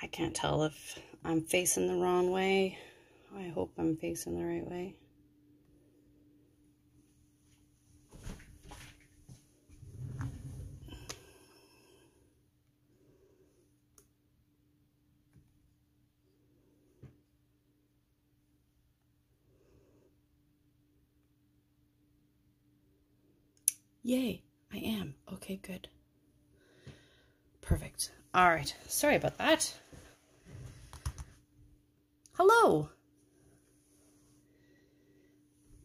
can't tell if I'm facing the wrong way. I hope I'm facing the right way. Yay, I am. Okay, good. Perfect. All right. Sorry about that. Hello.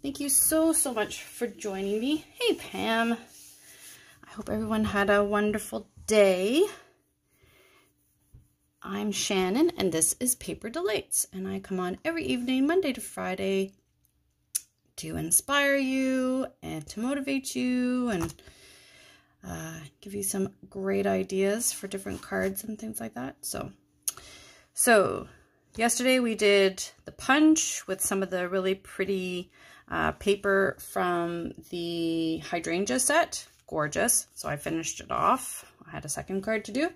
Thank you so much for joining me. Hey, Pam. I hope everyone had a wonderful day. I'm Shannon, and this is Paper Delights, and I come on every evening, Monday to Friday, to inspire you and to motivate you and give you some great ideas for different cards and things like that. So yesterday we did the punch with some of the really pretty paper from the hydrangea set. Gorgeous. So I finished it off. I had a second card to do.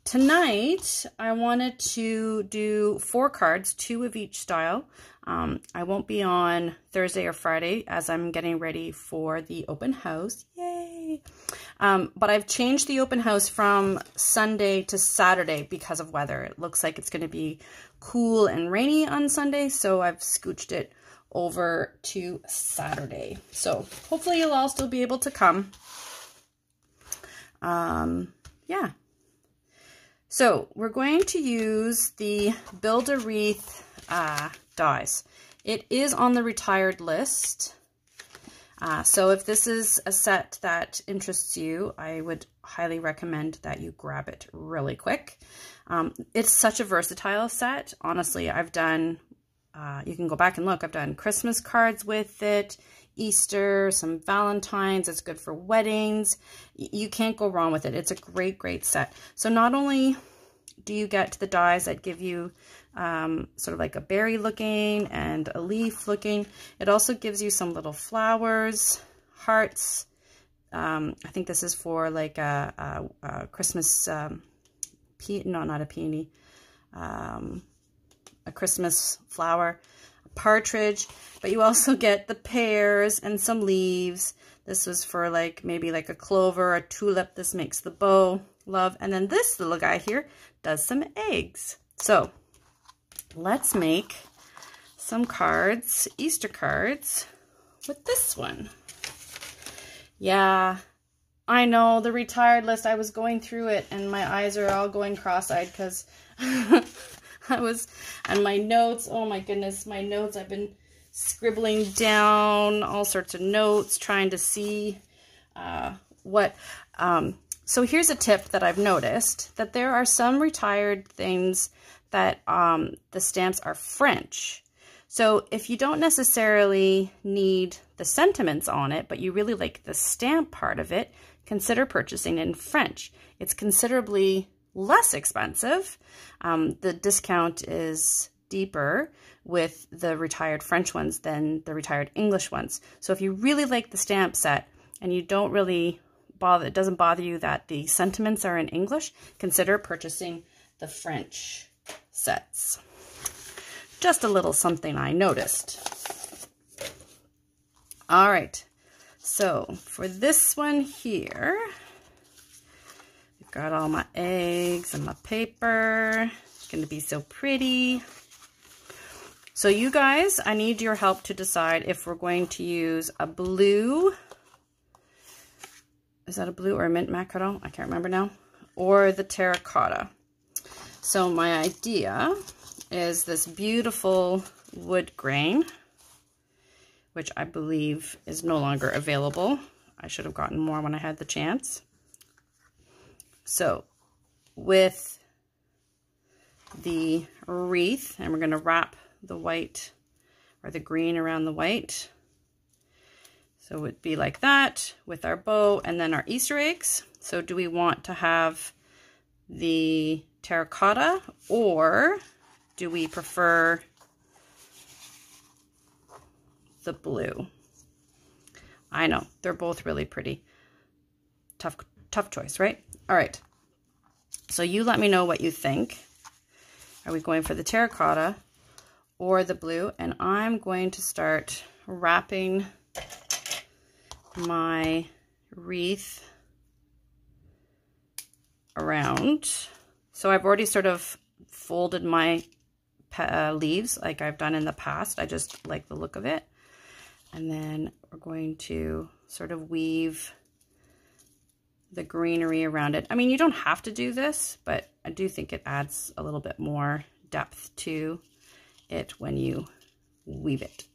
Tonight, I wanted to do 4 cards, 2 of each style. I won't be on Thursday or Friday as I'm getting ready for the open house. Yay! But I've changed the open house from Sunday to Saturday because of weather. It looks like it's going to be cool and rainy on Sunday, so I've scooched it over to Saturday. So hopefully you'll all still be able to come. Yeah. So we're going to use the Build a Wreath dies. It is on the retired list. So if this is a set that interests you, I would highly recommend that you grab it really quick. It's such a versatile set. Honestly, I've done, you can go back and look, I've done Christmas cards with it, Easter, some Valentine's. It's good for weddings. You can't go wrong with it. It's a great set. So not only do you get the dies that give you sort of like a berry looking and a leaf looking, it also gives you some little flowers, hearts. I think this is for like a Christmas, no, not a peony, a Christmas flower, a partridge, but you also get the pears and some leaves. This was for like maybe like a clover, a tulip. This makes the bow. Love. And then this little guy here does some eggs. So let's make some cards, Easter cards, with this one. Yeah, I know, the retired list, I was going through it and my eyes are all going cross-eyed because and my notes, oh my goodness, my notes, I've been scribbling down all sorts of notes, trying to see so here's a tip that I've noticed, that there are some retired things that the stamps are French. So if you don't necessarily need the sentiments on it, but you really like the stamp part of it, consider purchasing in French. It's considerably less expensive. The discount is deeper with the retired French ones than the retired English ones. So if you really like the stamp set and you don't really bother, it doesn't bother you that the sentiments are in English, consider purchasing the French sets. Just a little something I noticed. All right, so for this one here, I've got all my eggs and my paper. It's going to be so pretty. So you guys, I need your help to decide if we're going to use a blue, is that a blue or a mint macadam? I can't remember now. Or the terracotta. So my idea is this beautiful wood grain, which I believe is no longer available. I should have gotten more when I had the chance. So with the wreath, and we're going to wrap the white or the green around the white. So it would be like that with our bow and then our Easter eggs. So do we want to have the terracotta or do we prefer the blue? I know, they're both really pretty. Tough choice, right? All right. So you let me know what you think. Are we going for the terracotta or the blue? And I'm going to start wrapping my wreath around. So I've already sort of folded my leaves like I've done in the past. I just like the look of it. And then we're going to sort of weave the greenery around it. I mean, you don't have to do this, but I do think it adds a little bit more depth to it when you weave it.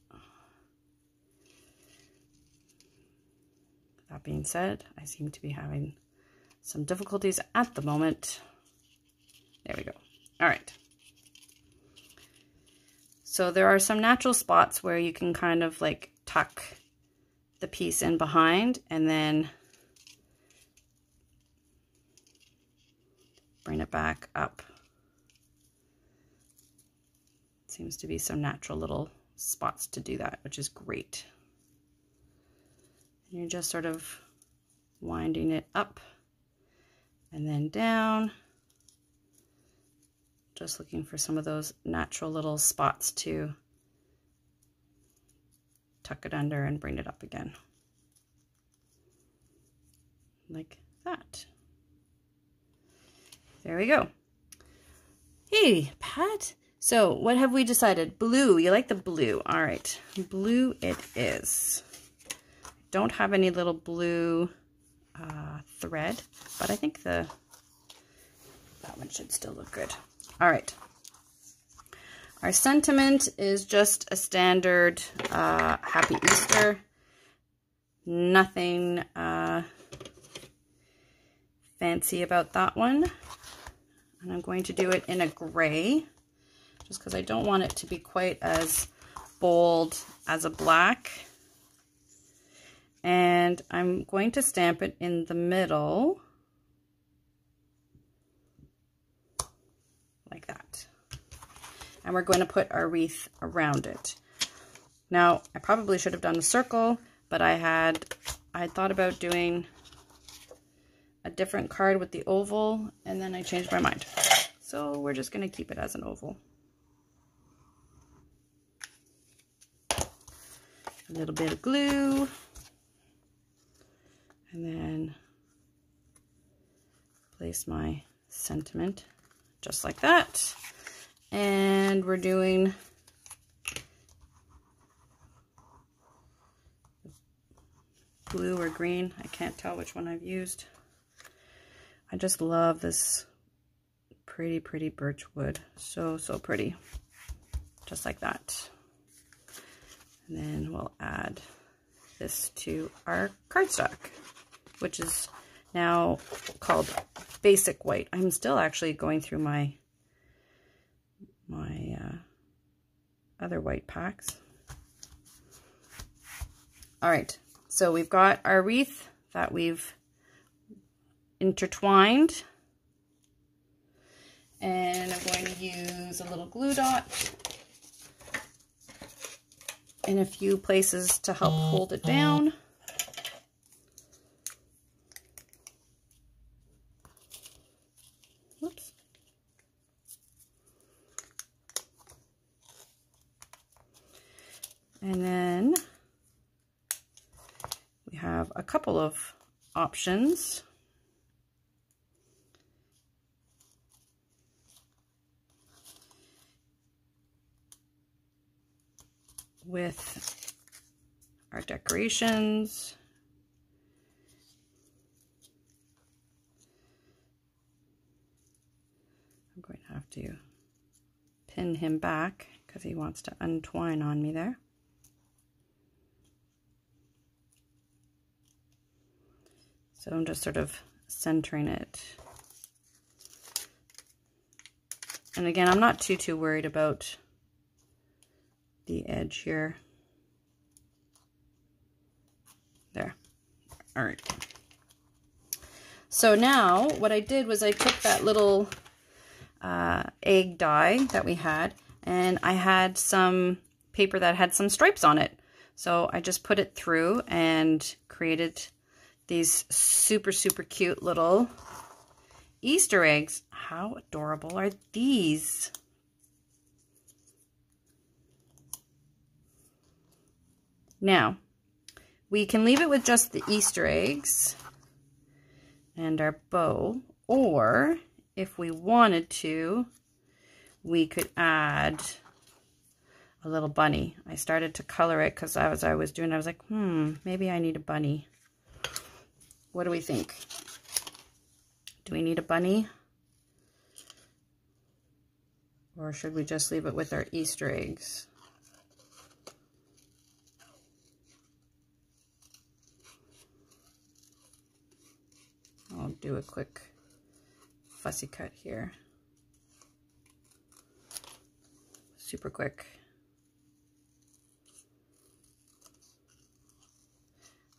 That being said, I seem to be having some difficulties at the moment. There we go. All right. So there are some natural spots where you can kind of like tuck the piece in behind and then bring it back up. Seems to be some natural little spots to do that, which is great. And you're just sort of winding it up and then down. Just looking for some of those natural little spots to tuck it under and bring it up again. Like that. There we go. Hey, Pat. So what have we decided? Blue. You like the blue. All right. Blue it is. Don't have any little blue thread, but I think that one should still look good. All right. Our sentiment is just a standard Happy Easter. Nothing fancy about that one. And I'm going to do it in a gray, just because I don't want it to be quite as bold as a black. And I'm going to stamp it in the middle, like that. And we're going to put our wreath around it. Now, I probably should have done a circle, but I thought about doing a different card with the oval, and then I changed my mind. So we're just going to keep it as an oval. A little bit of glue. And then place my sentiment just like that. And we're doing blue or green. I can't tell which one I've used. I just love this pretty, pretty birch wood. So, so pretty. Just like that. And then we'll add this to our cardstock, which is now called Basic White. I'm still actually going through my other white packs. All right, so we've got our wreath that we've intertwined, and I'm going to use a little glue dot in a few places to help hold it down. Whoops. And then we have a couple of options. With our decorations. I'm going to have to pin him back because he wants to untwine on me there. So I'm just sort of centering it. And again, I'm not too worried about the edge here. There. All right. So now what I did was I took that little egg die that we had, and I had some paper that had some stripes on it. So I just put it through and created these super cute little Easter eggs. How adorable are these? Now, we can leave it with just the Easter eggs and our bow, or if we wanted to, we could add a little bunny. I started to color it because as I was doing, I was like, maybe I need a bunny. What do we think? Do we need a bunny? Or should we just leave it with our Easter eggs? I'll do a quick fussy cut here. Super quick.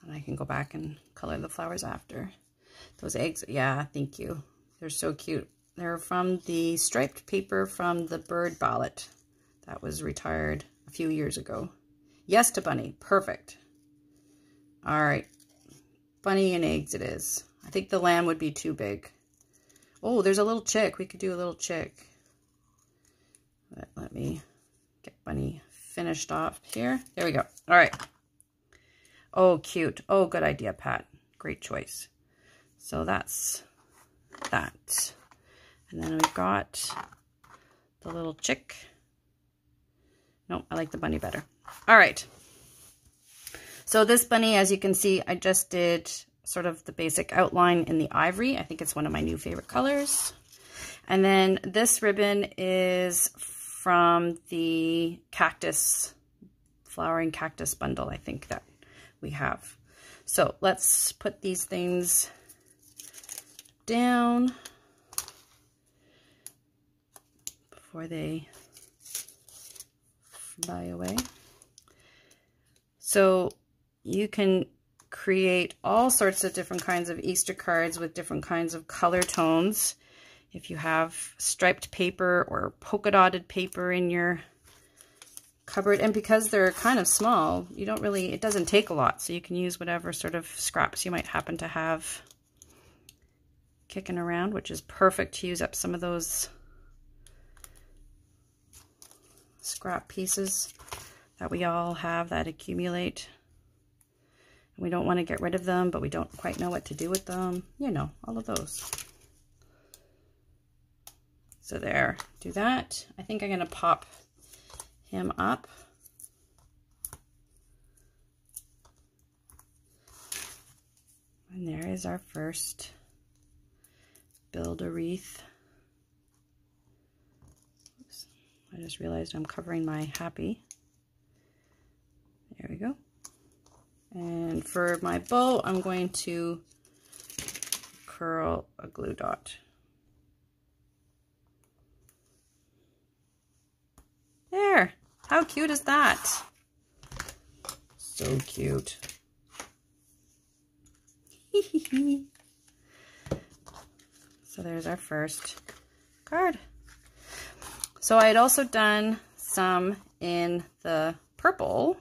And I can go back and color the flowers after. Those eggs, yeah, thank you. They're so cute. They're from the striped paper from the bird ballot that was retired a few years ago. Yes to bunny, perfect. All right, bunny and eggs it is. I think the lamb would be too big. Oh, there's a little chick. We could do a little chick. Let me get bunny finished off here. There we go. All right. Oh, cute. Oh, good idea, Pat. Great choice. So that's that. And then we've got the little chick. Nope, I like the bunny better. All right. So this bunny, as you can see, I just did sort of the basic outline in the ivory. I think it's one of my new favorite colors. And then this ribbon is from the cactus, flowering cactus bundle, I think that we have. So let's put these things down before they fly away. So you can create all sorts of different kinds of Easter cards with different kinds of color tones. If you have striped paper or polka dotted paper in your cupboard, and because they're kind of small, you don't really, it doesn't take a lot, so you can use whatever sort of scraps you might happen to have kicking around, which is perfect to use up some of those scrap pieces that we all have that accumulate. We don't want to get rid of them, but we don't quite know what to do with them. You know, all of those. So there, do that. I think I'm going to pop him up. And there is our first build a wreath. Oops, I just realized I'm covering my happy. There we go. And for my bow, I'm going to curl a glue dot. There! How cute is that? So cute. So there's our first card. So I had also done some in the purple.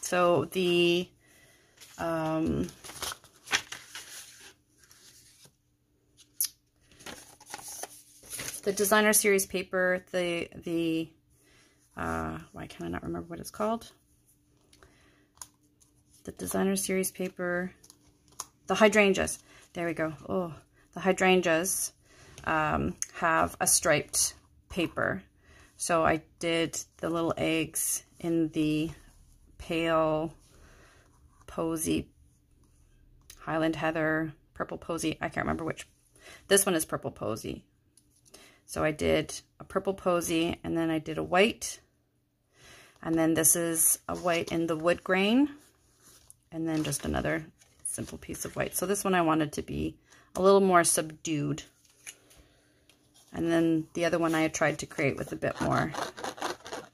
So the designer series paper, why can I not remember what it's called? The designer series paper, the hydrangeas. There we go. Oh, the hydrangeas have a striped paper. So I did the little eggs in the pale posy, Highland Heather, purple posy. I can't remember which. This one is purple posy. So I did a purple posy, and then I did a white, and then this is a white in the wood grain, and then just another simple piece of white. So this one I wanted to be a little more subdued. And then the other one I tried to create with a bit more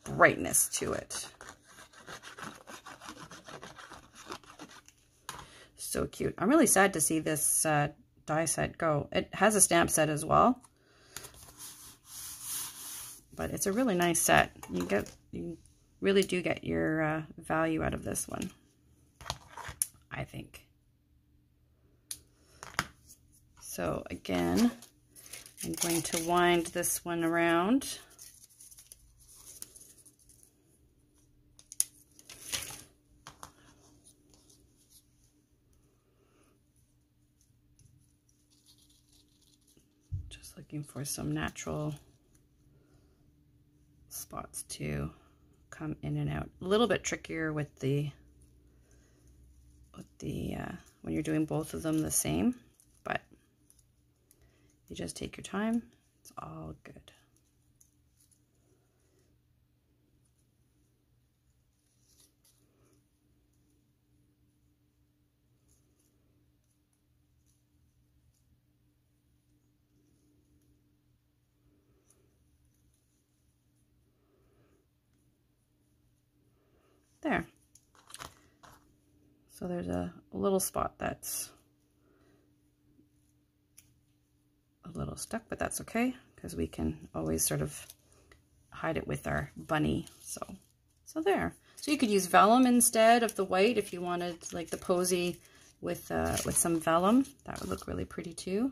brightness to it. So cute. I'm really sad to see this die set go. It has a stamp set as well, but it's a really nice set. You really do get your value out of this one, I think. So again, I'm going to wind this one around. Just looking for some natural spots to come in and out. A little bit trickier with the when you're doing both of them the same, but you just take your time. It's all good. There. So there's a little spot that's a little stuck, but that's okay because we can always sort of hide it with our bunny. So there. So you could use vellum instead of the white if you wanted like the posy with some vellum. That would look really pretty too.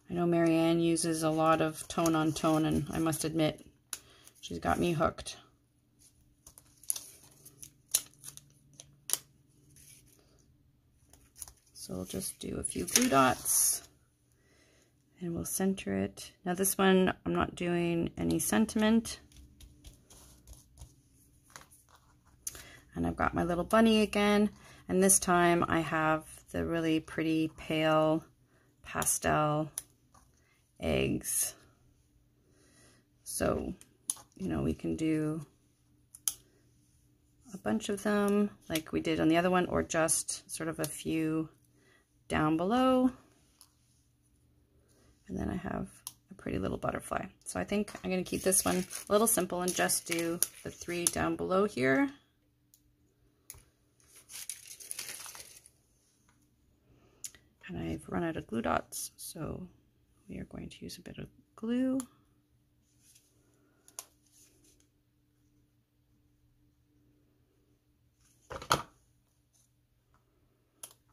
I know Marianne uses a lot of tone on tone, and I must admit, she's got me hooked. So we'll just do a few glue dots and we'll center it. Now this one, I'm not doing any sentiment. And I've got my little bunny again. And this time I have the really pretty pale pastel eggs. So, you know, we can do a bunch of them like we did on the other one, or just sort of a few down below. And then I have a pretty little butterfly. So I think I'm going to keep this one a little simple and just do the 3 down below here. And I've run out of glue dots, so we are going to use a bit of glue.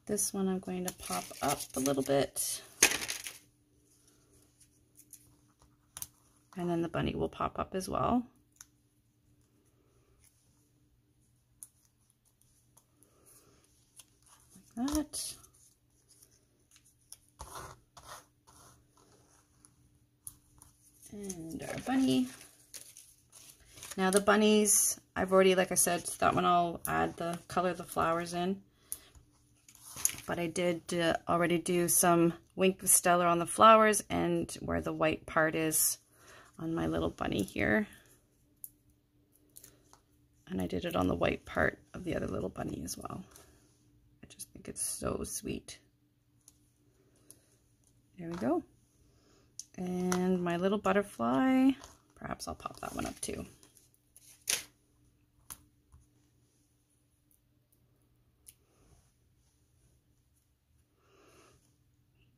This one I'm going to pop up a little bit. And then the bunny will pop up as well. Like that. And our bunny. Now the bunnies, I've already, like I said, that one I'll add the color of the flowers in. But I did already do some Wink of Stellar on the flowers and where the white part is on my little bunny here. And I did it on the white part of the other little bunny as well. I just think it's so sweet. There we go. And my little butterfly, perhaps I'll pop that one up too.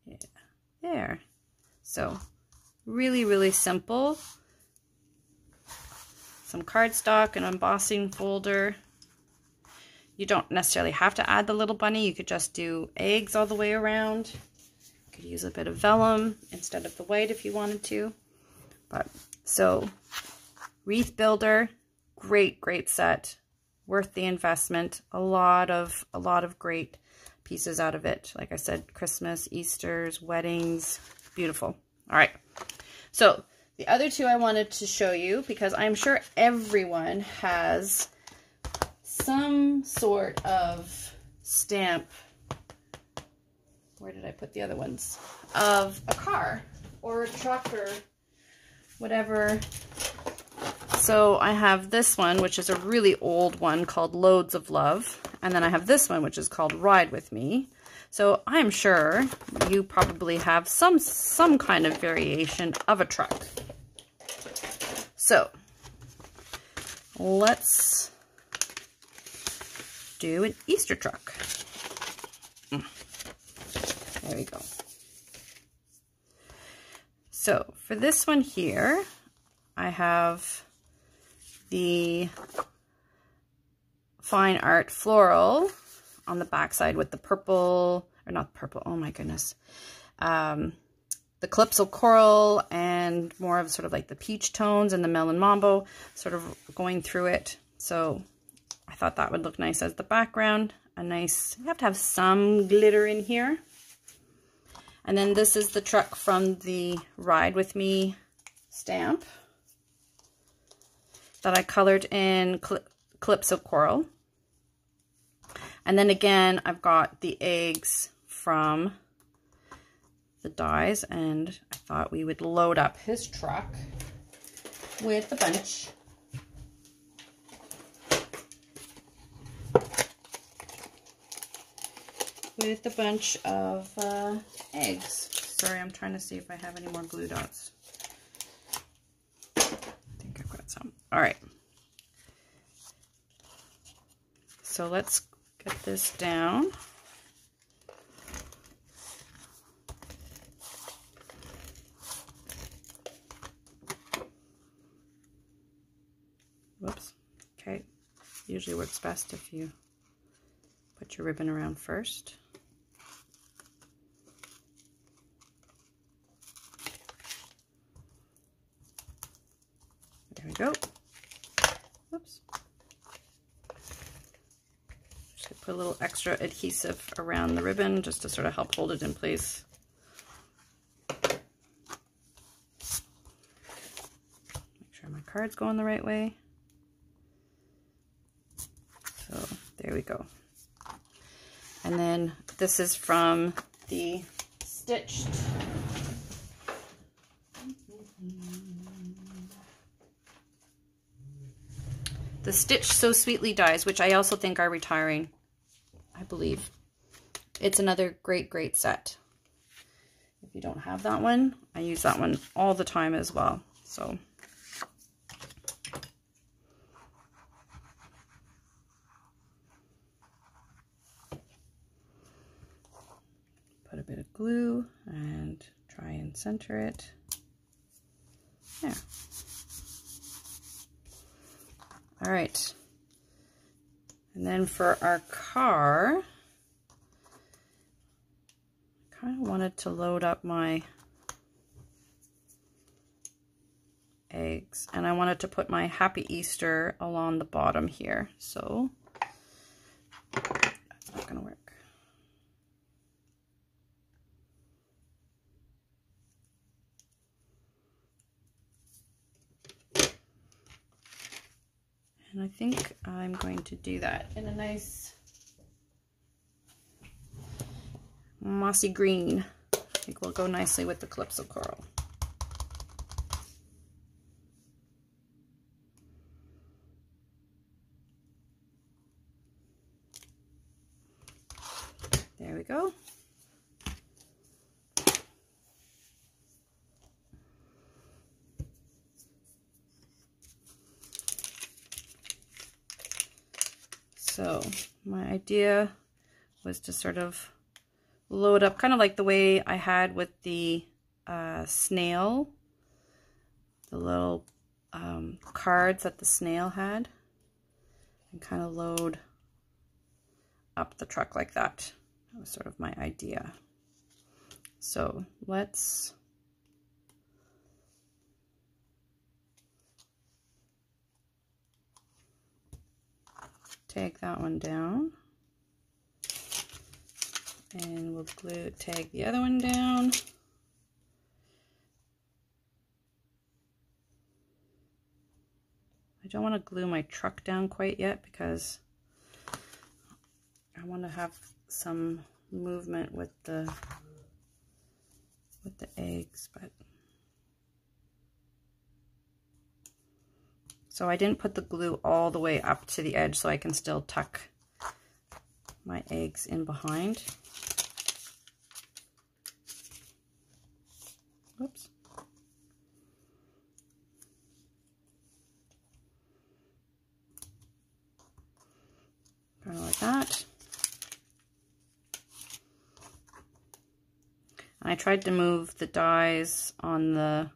Yeah, there. So really, really simple. Some cardstock, an embossing folder. You don't necessarily have to add the little bunny. You could just do eggs all the way around. You could use a bit of vellum instead of the white if you wanted to. But so wreath builder, great set, worth the investment. A lot of great pieces out of it. Like I said, Christmas, Easter's, weddings, beautiful. All right. So the other two I wanted to show you because I'm sure everyone has some sort of stamp. Where did I put the other ones? Of a car or a truck or whatever. So I have this one, which is a really old one called Loads of Love. And then I have this one, which is called Ride With Me. So I'm sure you probably have some kind of variation of a truck. So let's do an Easter truck. There we go. So for this one here, I have the Fine Art Floral on the back side with the purple, or not purple, oh my goodness. The Calypso Coral and more of sort of like the peach tones and the Melon Mambo sort of going through it. So I thought that would look nice as the background. a nice, you have to have some glitter in here. And then this is the truck from the Ride With Me stamp that I colored in Calypso Coral. And then again, I've got the eggs from the dies, and I thought we would load up his truck with a bunch of eggs. Sorry, I'm trying to see if I have any more glue dots. I think I've got some. All right. So let's get this down. Whoops. Okay. Usually works best if you put your ribbon around first. There we go. Whoops. Just put a little extra adhesive around the ribbon just to sort of help hold it in place. Make sure my card's going the right way. So there we go. And then this is from the Stitched. The Stitched So Sweetly dies, which I also think are retiring, I believe. It's another great, great set. If you don't have that one, I use that one all the time as well. So put a bit of glue and try and center it. There. All right. And then for our car, I kind of wanted to load up my eggs, and I wanted to put my Happy Easter along the bottom here. So that's not going to work. And I think I'm going to do that in a nice mossy green. I think will go nicely with the Calypso Coral. There we go. So my idea was to sort of load up, kind of like the way I had with the snail, the little cards that the snail had, and kind of load up the truck like that. That was sort of my idea. So let's tag that one down, and we'll tag the other one down. I don't want to glue my truck down quite yet because I want to have some movement with the eggs, but so I didn't put the glue all the way up to the edge so I can still tuck my eggs in behind. Whoops. Kind of like that. And I tried to move the dies on the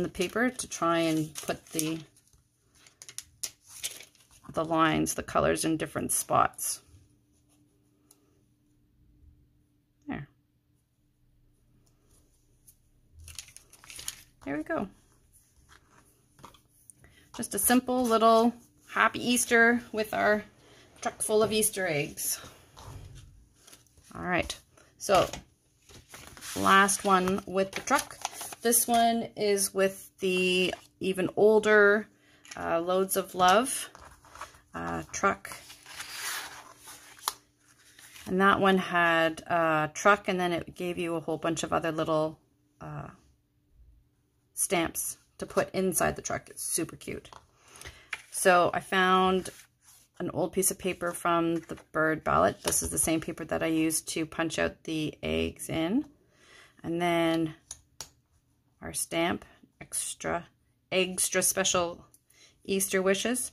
paper to try and put the lines, the colors in different spots. There. There we go. Just a simple little Happy Easter with our truck full of Easter eggs. All right, so last one with the truck. This one is with the even older Loads of Love truck. And that one had a truck, and then it gave you a whole bunch of other little stamps to put inside the truck. It's super cute. So I found an old piece of paper from the bird ballot. This is the same paper that I used to punch out the eggs in. And then our stamp, extra special Easter wishes.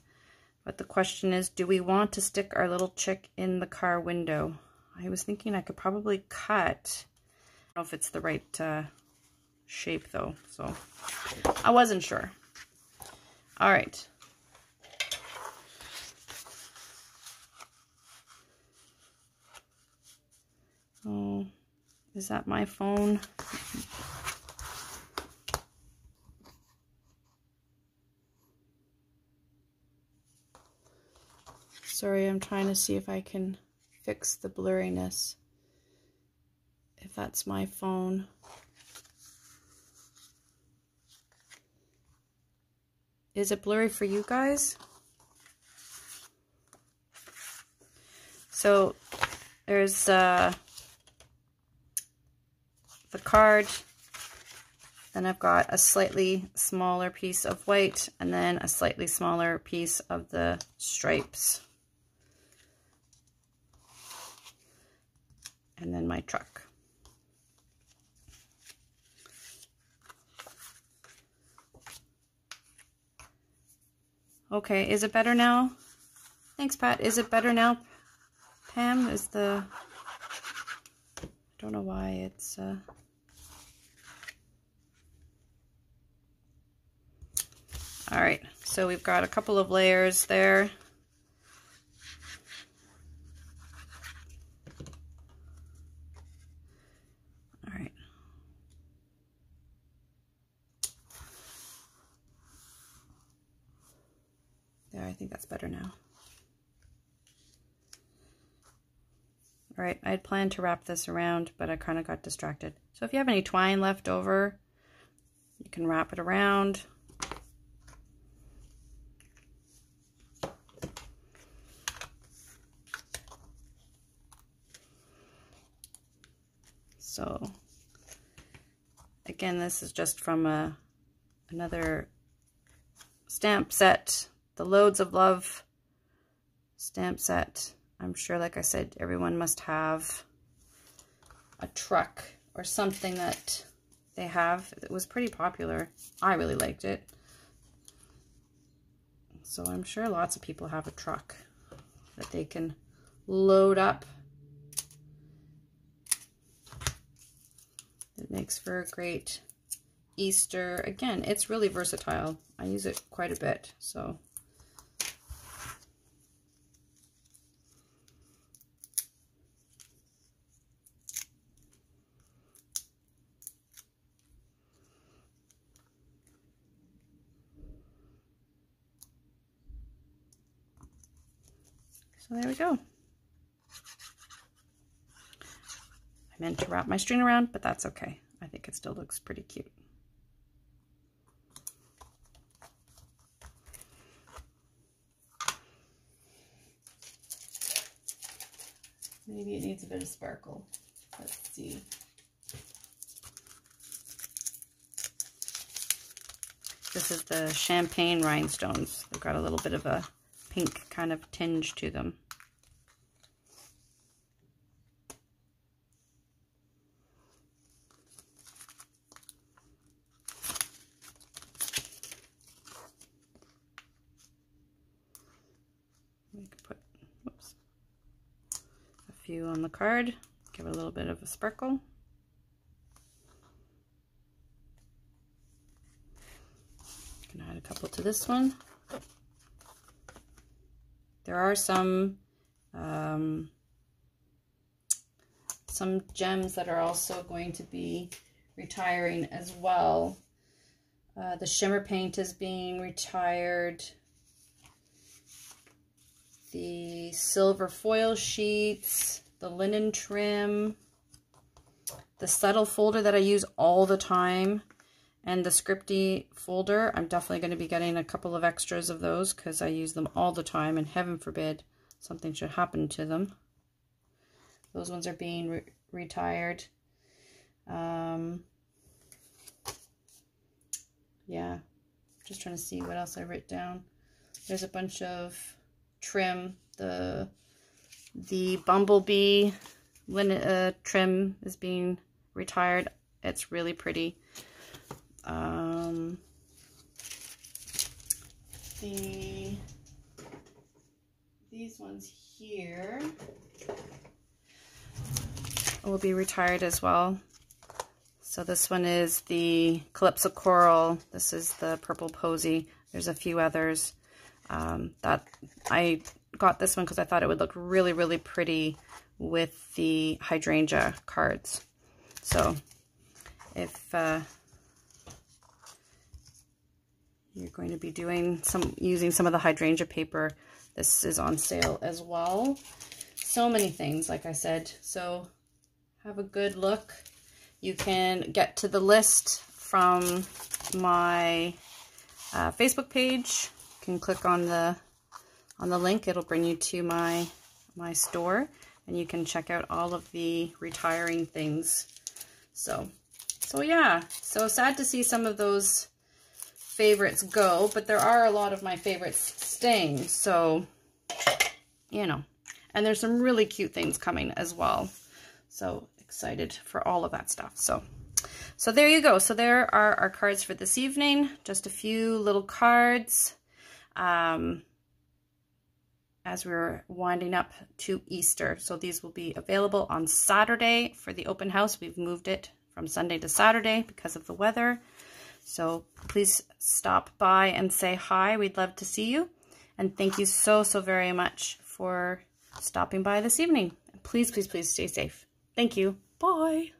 But the question is, do we want to stick our little chick in the car window? I was thinking I could probably cut. I don't know if it's the right shape though, so I wasn't sure. All right. Oh, is that my phone? Sorry, I'm trying to see if I can fix the blurriness. If that's my phone. Is it blurry for you guys? So there's the card, then I've got a slightly smaller piece of white, and then a slightly smaller piece of the stripes. And then my truck. Okay, is it better now? Thanks, Pat. Is it better now, Pam? Is the... I don't know why it's... All right, so we've got a couple of layers there. All right. There, I think that's better now. All right, I had planned to wrap this around, but I kind of got distracted. So if you have any twine left over, you can wrap it around. So again, this is just from another stamp set, the Loads of Love stamp set. I'm sure, like I said, everyone must have a truck or something that they have. It was pretty popular. I really liked it. So I'm sure lots of people have a truck that they can load up. It makes for a great Easter. Again, it's really versatile. I use it quite a bit, so. So there we go. I meant to wrap my string around, but that's okay. I think it still looks pretty cute. Maybe it needs a bit of sparkle. Let's see. This is the champagne rhinestones. They've got a little bit of a pink kind of tinge to them. We could put, whoops, a few on the card, give it a little bit of a sparkle. Can add a couple to this one. There are some gems that are also going to be retiring as well. The shimmer paint is being retired. the silver foil sheets, the linen trim, the subtle folder that I use all the time, and the scripty folder. I'm definitely going to be getting a couple of extras of those because I use them all the time, and heaven forbid something should happen to them. Those ones are being retired. Yeah, just trying to see what else I wrote down. There's a bunch of trim. The bumblebee linen trim is being retired. It's really pretty. These ones here will be retired as well. So this one is the Calypso Coral. This is the Purple Posy. There's a few others. That I got this one because I thought it would look really, really pretty with the hydrangea cards. So if you're going to be using some of the hydrangea paper, this is on sale as well. So many things, like I said. So have a good look. You can get to the list from my Facebook page. You can click on the link. It'll bring you to my store, and you can check out all of the retiring things. So yeah. So sad to see some of those favorites go, but there are a lot of my favorites staying. So, you know, and there's some really cute things coming as well. So excited for all of that stuff. So there you go. So there are our cards for this evening. Just a few little cards as we're winding up to Easter. So these will be available on Saturday for the open house. We've moved it from Sunday to Saturday because of the weather. So please stop by and say hi. We'd love to see you. And thank you so very much for stopping by this evening. Please, please, please stay safe. Thank you. Bye.